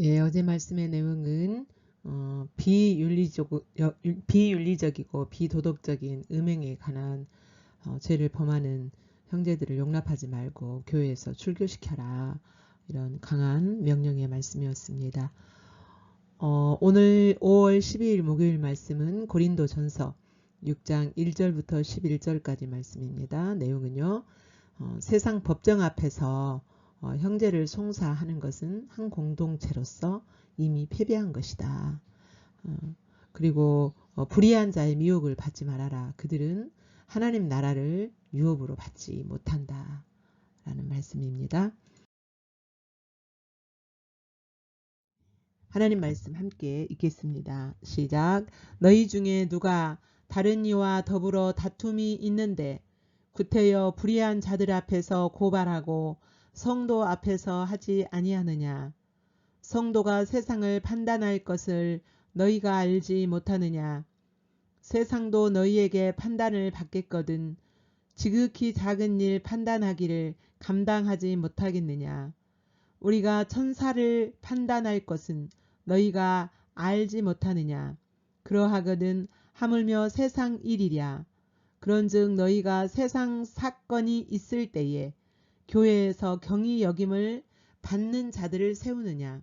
예, 어제 말씀의 내용은 비윤리적이고 비도덕적인 음행에 관한 죄를 범하는 형제들을 용납하지 말고 교회에서 출교시켜라. 이런 강한 명령의 말씀이었습니다. 오늘 5월 12일 목요일 말씀은 고린도전서 6장 1절부터 11절까지 말씀입니다. 내용은요. 세상 법정 앞에서 형제를 송사하는 것은 한 공동체로서 이미 패배한 것이다. 그리고 불의한 자의 미혹을 받지 말아라. 그들은 하나님 나라를 유업으로 받지 못한다. 라는 말씀입니다. 하나님 말씀 함께 읽겠습니다. 시작. 너희 중에 누가 다른 이와 더불어 다툼이 있는데 구태여 불의한 자들 앞에서 고발하고 성도 앞에서 하지 아니하느냐. 성도가 세상을 판단할 것을 너희가 알지 못하느냐. 세상도 너희에게 판단을 받겠거든 지극히 작은 일 판단하기를 감당하지 못하겠느냐. 우리가 천사를 판단할 것은 너희가 알지 못하느냐. 그러하거든 하물며 세상 일이랴. 그런즉 너희가 세상 사건이 있을 때에 교회에서 경히 여김을 받는 자들을 세우느냐.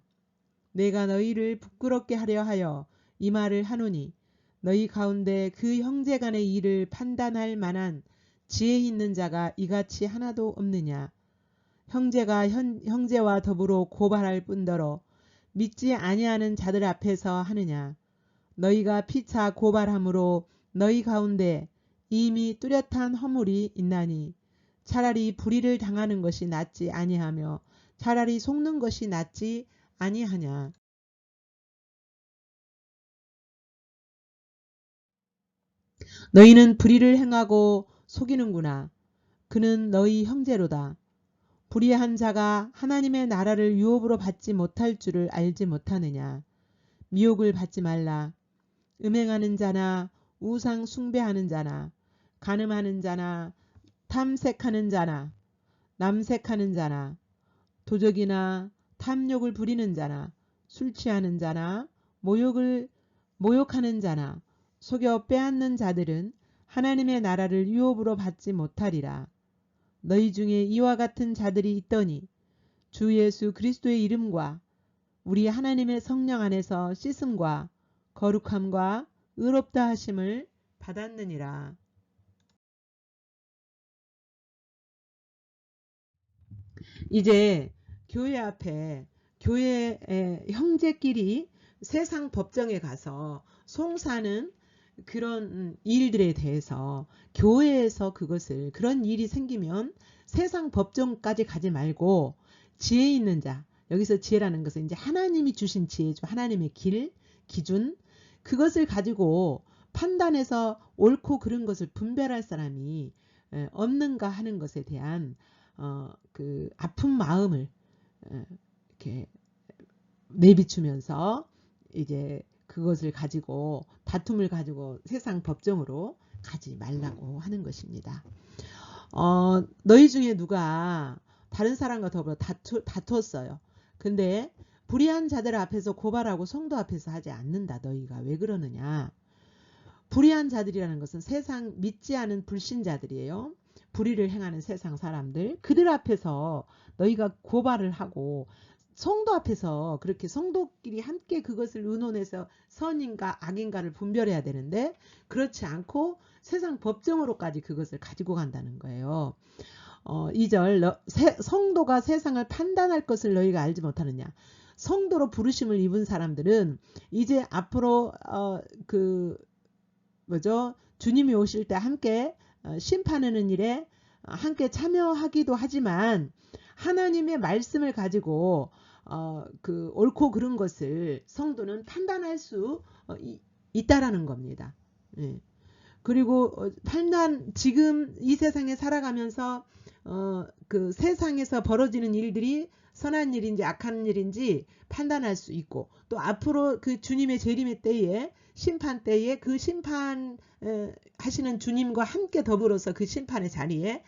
내가 너희를 부끄럽게 하려 하여 이 말을 하노니 너희 가운데 그 형제 간의 일을 판단할 만한 지혜 있는 자가 이같이 하나도 없느냐. 형제가 형제와 더불어 고발할 뿐더러 믿지 아니하는 자들 앞에서 하느냐. 너희가 피차 고발함으로 너희 가운데 이미 뚜렷한 허물이 있나니 차라리 불의를 당하는 것이 낫지 아니하며 차라리 속는 것이 낫지 아니하냐. 너희는 불의를 행하고 속이는구나. 그는 너희 형제로다. 불의한 자가 하나님의 나라를 유업으로 받지 못할 줄을 알지 못하느냐. 미혹을 받지 말라. 음행하는 자나 우상 숭배하는 자나 간음하는 자나 탐색하는 자나 남색하는 자나 도적이나 탐욕을 부리는 자나 술 취하는 자나 모욕하는 자나 속여 빼앗는 자들은 하나님의 나라를 유업으로 받지 못하리라. 너희 중에 이와 같은 자들이 있더니 주 예수 그리스도의 이름과 우리 하나님의 성령 안에서 씻음과 거룩함과 의롭다 하심을 받았느니라. 이제 교회 앞에 교회의 형제끼리 세상 법정에 가서 송사하는 그런 일들에 대해서 교회에서 그것을 그런 일이 생기면 세상 법정까지 가지 말고 지혜 있는 자, 여기서 지혜라는 것은 이제 하나님이 주신 지혜죠. 하나님의 길, 기준, 그것을 가지고 판단해서 옳고 그른 것을 분별할 사람이 없는가 하는 것에 대한 그 아픈 마음을 이렇게 내비추면서 이제 그것을 가지고 다툼을 가지고 세상 법정으로 가지 말라고 하는 것입니다. 너희 중에 누가 다른 사람과 더불어 다투었어요. 근데 불의한 자들 앞에서 고발하고 성도 앞에서 하지 않는다. 너희가 왜 그러느냐. 불의한 자들이라는 것은 세상 믿지 않은 불신자들이에요. 불의를 행하는 세상 사람들. 그들 앞에서 너희가 고발을 하고 성도 앞에서 그렇게 성도끼리 함께 그것을 의논해서 선인가 악인가를 분별해야 되는데 그렇지 않고 세상 법정으로까지 그것을 가지고 간다는 거예요. 2절 성도가 세상을 판단할 것을 너희가 알지 못하느냐. 성도로 부르심을 입은 사람들은 이제 앞으로 주님이 오실 때 함께 심판하는 일에 함께 참여하기도 하지만 하나님의 말씀을 가지고 그 옳고 그른 것을 성도는 판단할 수 있다라는 겁니다. 예. 그리고 지금 이 세상에 살아가면서 그 세상에서 벌어지는 일들이 선한 일인지 악한 일인지 판단할 수 있고 또 앞으로 그 주님의 재림의 때에 심판 때에 그 심판 하시는 주님과 함께 더불어서 그 심판의 자리에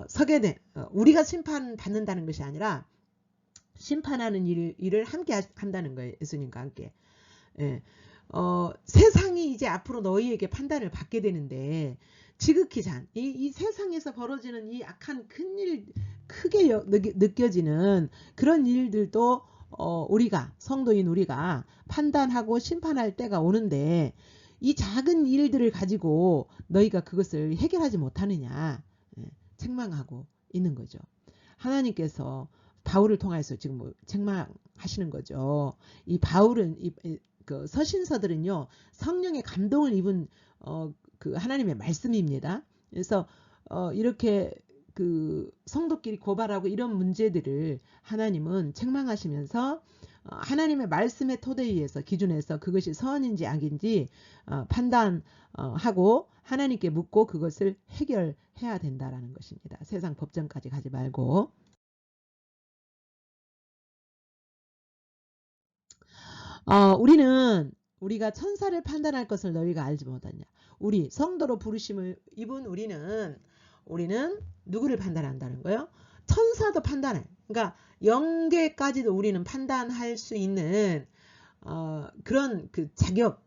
서게 돼. 우리가 심판 받는다는 것이 아니라 심판하는 일을 함께 한다는 거예요. 예수님과 함께. 예. 세상이 이제 앞으로 너희에게 판단을 받게 되는데 지극히 이 세상에서 벌어지는 이 악한 큰일 크게 느껴지는 그런 일들도 우리가 성도인 우리가 판단하고 심판할 때가 오는데 이 작은 일들을 가지고 너희가 그것을 해결하지 못하느냐 책망하고 있는 거죠. 하나님께서 바울을 통해서 지금 뭐 책망하시는 거죠. 이 바울은 그 서신서들은요 성령의 감동을 입은 그 하나님의 말씀입니다. 그래서 이렇게 그 성도끼리 고발하고 이런 문제들을 하나님은 책망하시면서 하나님의 말씀의 토대에 의해서 기준에서 그것이 선인지 악인지 판단하고 하나님께 묻고 그것을 해결해야 된다라는 것입니다. 세상 법정까지 가지 말고. 우리가 천사를 판단할 것을 너희가 알지 못하냐. 우리 성도로 부르심을 입은 우리는 누구를 판단한다는 거예요? 천사도 판단해. 그러니까 영계까지도 우리는 판단할 수 있는 그런 그 자격,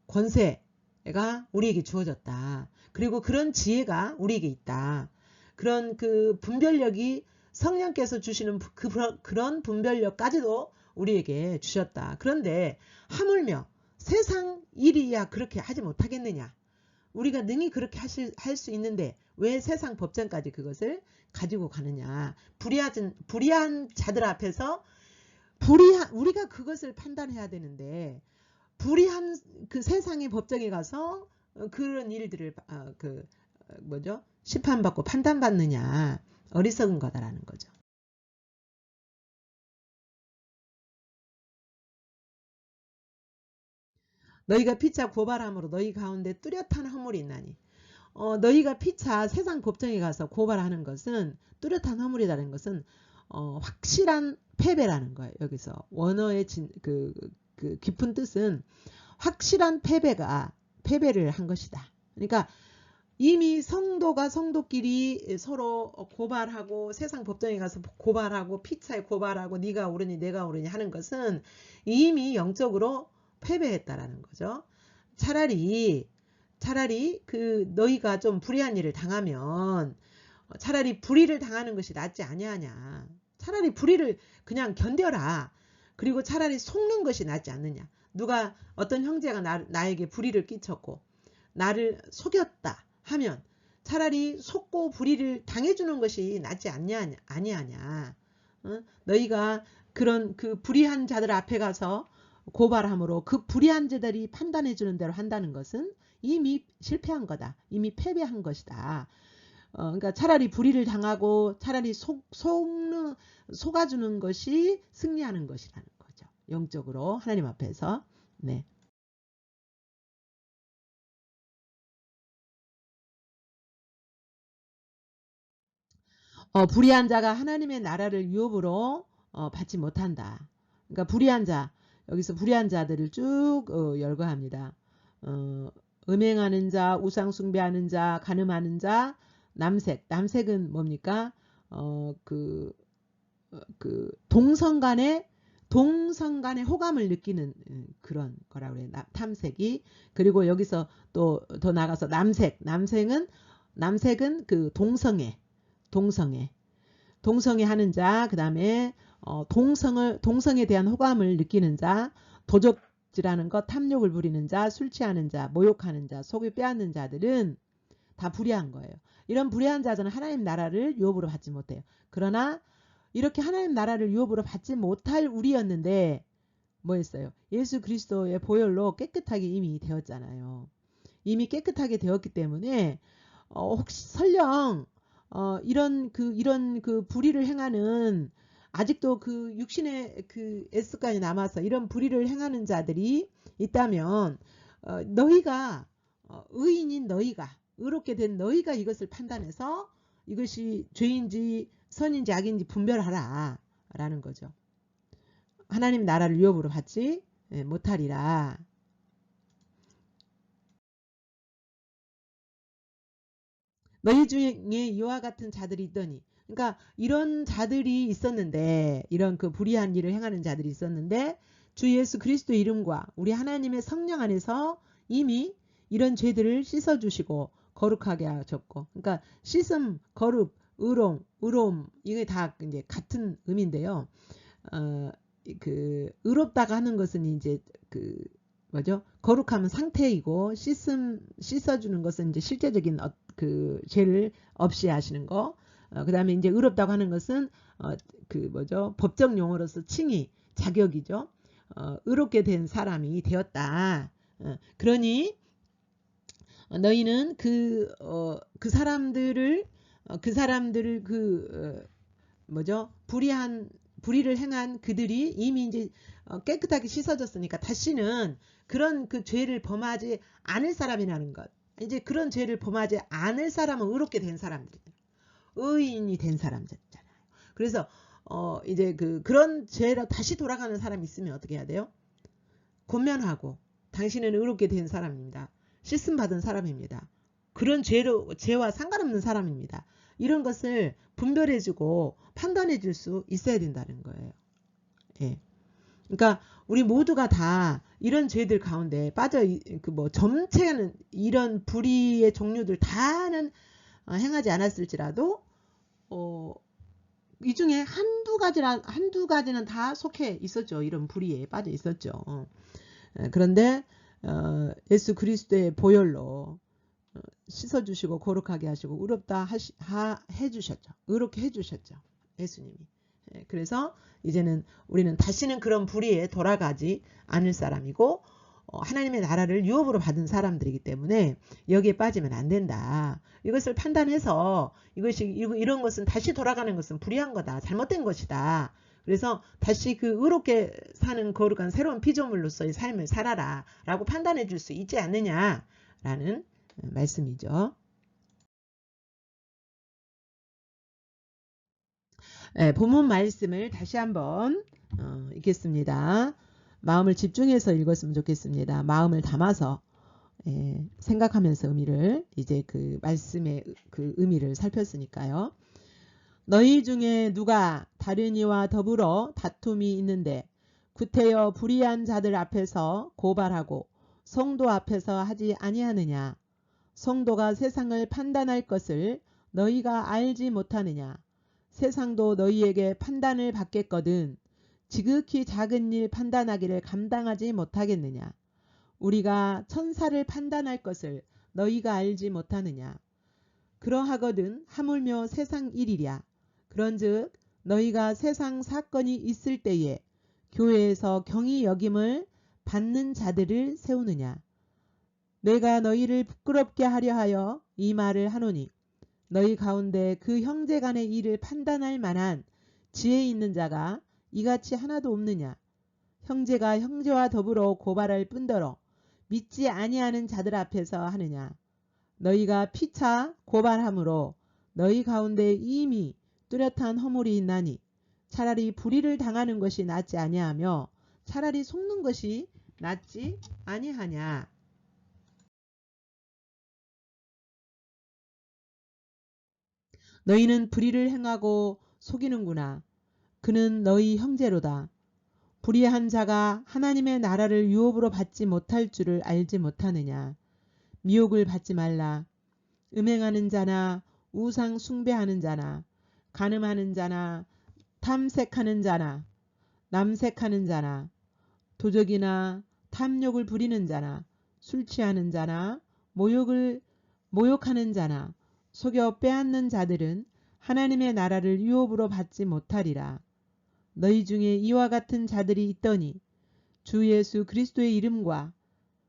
권세가 우리에게 주어졌다. 그리고 그런 지혜가 우리에게 있다. 그런 그 분별력이 성령께서 주시는 그런 분별력까지도 우리에게 주셨다. 그런데 하물며 세상 일이야 그렇게 하지 못하겠느냐. 우리가 능히 그렇게 할 수 있는데 왜 세상 법정까지 그것을 가지고 가느냐. 불의한 자들 앞에서 우리가 그것을 판단해야 되는데 불의한 그 세상의 법정에 가서 그런 일들을 심판받고 판단받느냐. 어리석은 거다라는 거죠. 너희가 피차 고발함으로 너희 가운데 뚜렷한 허물이 있나니. 너희가 피차 세상 법정에 가서 고발하는 것은 뚜렷한 허물이라는 것은 확실한 패배라는 거예요. 여기서 원어의 그 깊은 뜻은 확실한 패배를 한 것이다. 그러니까 이미 성도가 성도끼리 서로 고발하고 세상 법정에 가서 고발하고 피차에 고발하고 네가 옳으니 내가 옳으니 하는 것은 이미 영적으로 패배했다라는 거죠. 차라리 그 너희가 좀 불의한 일을 당하면 차라리 불의를 당하는 것이 낫지 아니하냐. 차라리 불의를 그냥 견뎌라. 그리고 차라리 속는 것이 낫지 않느냐. 누가 어떤 형제가 나에게 불의를 끼쳤고 나를 속였다 하면 차라리 속고 불의를 당해주는 것이 낫지 아니하냐. 너희가 그런 그 불의한 자들 앞에 가서 고발함으로 그 불의한 자들이 판단해 주는 대로 한다는 것은 이미 실패한 거다. 이미 패배한 것이다. 그러니까 차라리 불의를 당하고 차라리 속아주는 것이 승리하는 것이라는 거죠. 영적으로 하나님 앞에서. 네. 불의한 자가 하나님의 나라를 유업으로 받지 못한다. 그러니까 불의한 자, 여기서 불의한 자들을 쭉 열거합니다. 음행하는 자, 우상 숭배하는 자, 간음하는 자, 남색은 뭡니까? 동성 간의 호감을 느끼는 그런 거라고 그래요. 탐색이. 그리고 여기서 또 더 나가서 남색은 그 동성애 하는 자, 그 다음에 동성에 대한 호감을 느끼는 자, 도적질하는 것, 탐욕을 부리는 자, 술 취하는 자, 모욕하는 자, 속을 빼앗는 자들은 다 불의한 거예요. 이런 불의한 자들은 하나님 나라를 유업으로 받지 못해요. 그러나 이렇게 하나님 나라를 유업으로 받지 못할 우리였는데 뭐였어요? 예수 그리스도의 보혈로 깨끗하게 이미 되었잖아요. 이미 깨끗하게 되었기 때문에 혹시 설령 이런 그 불의를 행하는 아직도 그 육신의 그 애습관이 남아서 이런 불의를 행하는 자들이 있다면 너희가 의인인 너희가 의롭게 된 너희가 이것을 판단해서 이것이 죄인지 선인지 악인지 분별하라 라는 거죠. 하나님 나라를 유업으로 받지 못하리라. 너희 중에 이와 같은 자들이 있더니, 그러니까 이런 자들이 있었는데, 이런 그 불의한 일을 행하는 자들이 있었는데 주 예수 그리스도의 이름과 우리 하나님의 성령 안에서 이미 이런 죄들을 씻어주시고 거룩하게 하셨고, 그러니까 씻음, 거룩, 의로움 이게 다 이제 같은 의미인데요. 그 의롭다가 하는 것은 이제 그 뭐죠? 거룩하면 상태이고, 씻어주는 것은 이제 실제적인 그 죄를 없이 하시는 거. 그 다음에 이제 의롭다고 하는 것은 그 뭐죠? 법적 용어로서 칭의, 자격이죠. 의롭게 된 사람이 되었다. 그러니 너희는 그 사람들을 뭐죠? 불의를 행한 그들이 이미 이제 깨끗하게 씻어졌으니까 다시는 그런 그 죄를 범하지 않을 사람이라는 것. 이제 그런 죄를 범하지 않을 사람은 의롭게 된 사람들이잖아요. 의인이 된 사람들이잖아요. 그래서 이제 그런 죄로 다시 돌아가는 사람이 있으면 어떻게 해야 돼요? 권면하고, 당신은 의롭게 된 사람입니다. 씻음 받은 사람입니다. 그런 죄와 상관없는 사람입니다. 이런 것을 분별해주고 판단해줄 수 있어야 된다는 거예요. 예. 그러니까 우리 모두가 다 이런 죄들 가운데 빠져, 전체는 이런 불의의 종류들 다는 행하지 않았을지라도 이 중에 한두 가지는 다 속해 있었죠. 이런 불의에 빠져 있었죠. 그런데 예수 그리스도의 보혈로 씻어주시고 거룩하게 하시고 의롭다 해주셨죠. 의롭게 해주셨죠. 예수님이. 그래서 이제는 우리는 다시는 그런 불의에 돌아가지 않을 사람이고, 하나님의 나라를 유업으로 받은 사람들이기 때문에 여기에 빠지면 안 된다. 이것을 판단해서 이런 것은 다시 돌아가는 것은 불의한 거다. 잘못된 것이다. 그래서 다시 그 의롭게 사는 거룩한 새로운 피조물로서의 삶을 살아라 라고 판단해 줄 수 있지 않느냐라는 말씀이죠. 본문 말씀을 다시 한번 읽겠습니다. 마음을 집중해서 읽었으면 좋겠습니다. 마음을 담아서 생각하면서 의미를, 이제 그 말씀의 그 의미를 살폈으니까요. 너희 중에 누가 다른 이와 더불어 다툼이 있는데 구태여 불의한 자들 앞에서 고발하고 성도 앞에서 하지 아니하느냐? 성도가 세상을 판단할 것을 너희가 알지 못하느냐? 세상도 너희에게 판단을 받겠거든 지극히 작은 일 판단하기를 감당하지 못하겠느냐? 우리가 천사를 판단할 것을 너희가 알지 못하느냐? 그러하거든 하물며 세상 일이랴. 그런즉 너희가 세상 사건이 있을 때에 교회에서 경히 여김을 받는 자들을 세우느냐? 내가 너희를 부끄럽게 하려 하여 이 말을 하노니 너희 가운데 그 형제 간의 일을 판단할 만한 지혜 있는 자가 이같이 하나도 없느냐? 형제가 형제와 더불어 고발할 뿐더러 믿지 아니하는 자들 앞에서 하느냐? 너희가 피차 고발함으로 너희 가운데 이미 뚜렷한 허물이 있나니 차라리 불의를 당하는 것이 낫지 아니하며 차라리 속는 것이 낫지 아니하냐. 너희는 불의를 행하고 속이는구나. 그는 너희 형제로다. 불의한 자가 하나님의 나라를 유업으로 받지 못할 줄을 알지 못하느냐. 미혹을 받지 말라. 음행하는 자나 우상 숭배하는 자나 간음하는 자나 탐색하는 자나 남색하는 자나 도적이나 탐욕을 부리는 자나 술 취하는 자나 모욕하는 자나 속여 빼앗는 자들은 하나님의 나라를 유업으로 받지 못하리라. 너희 중에 이와 같은 자들이 있더니 주 예수 그리스도의 이름과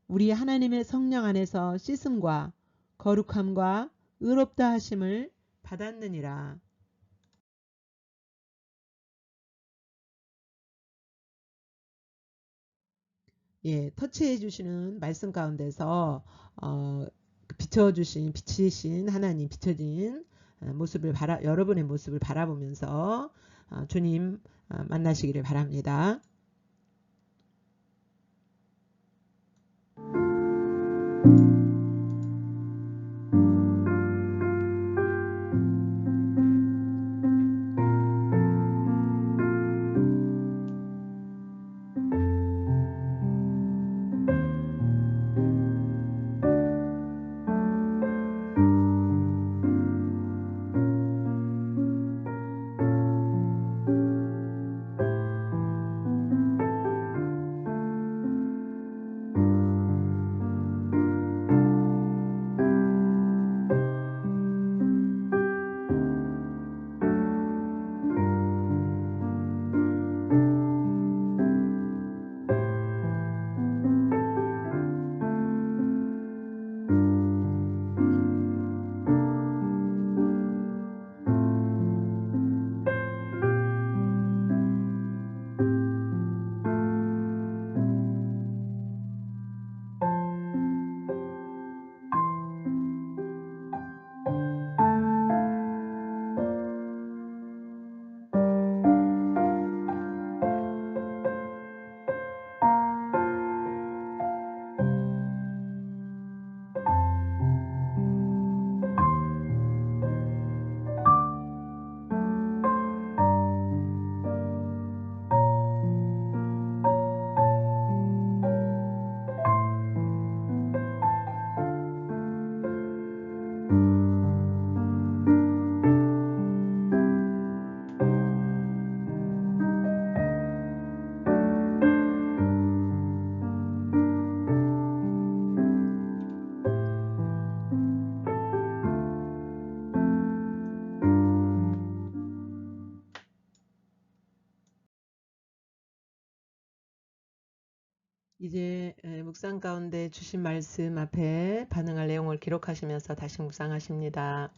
우리 하나님의 성령 안에서 씻음과 거룩함과 의롭다 하심을 받았느니라. 예, 터치해 주시는 말씀 가운데서 비치신 하나님, 비춰진 모습을 여러분의 모습을 바라보면서 주님 만나시기를 바랍니다. 이제 묵상 가운데 주신 말씀 앞에 반응할 내용을 기록하시면서 다시 묵상하십니다.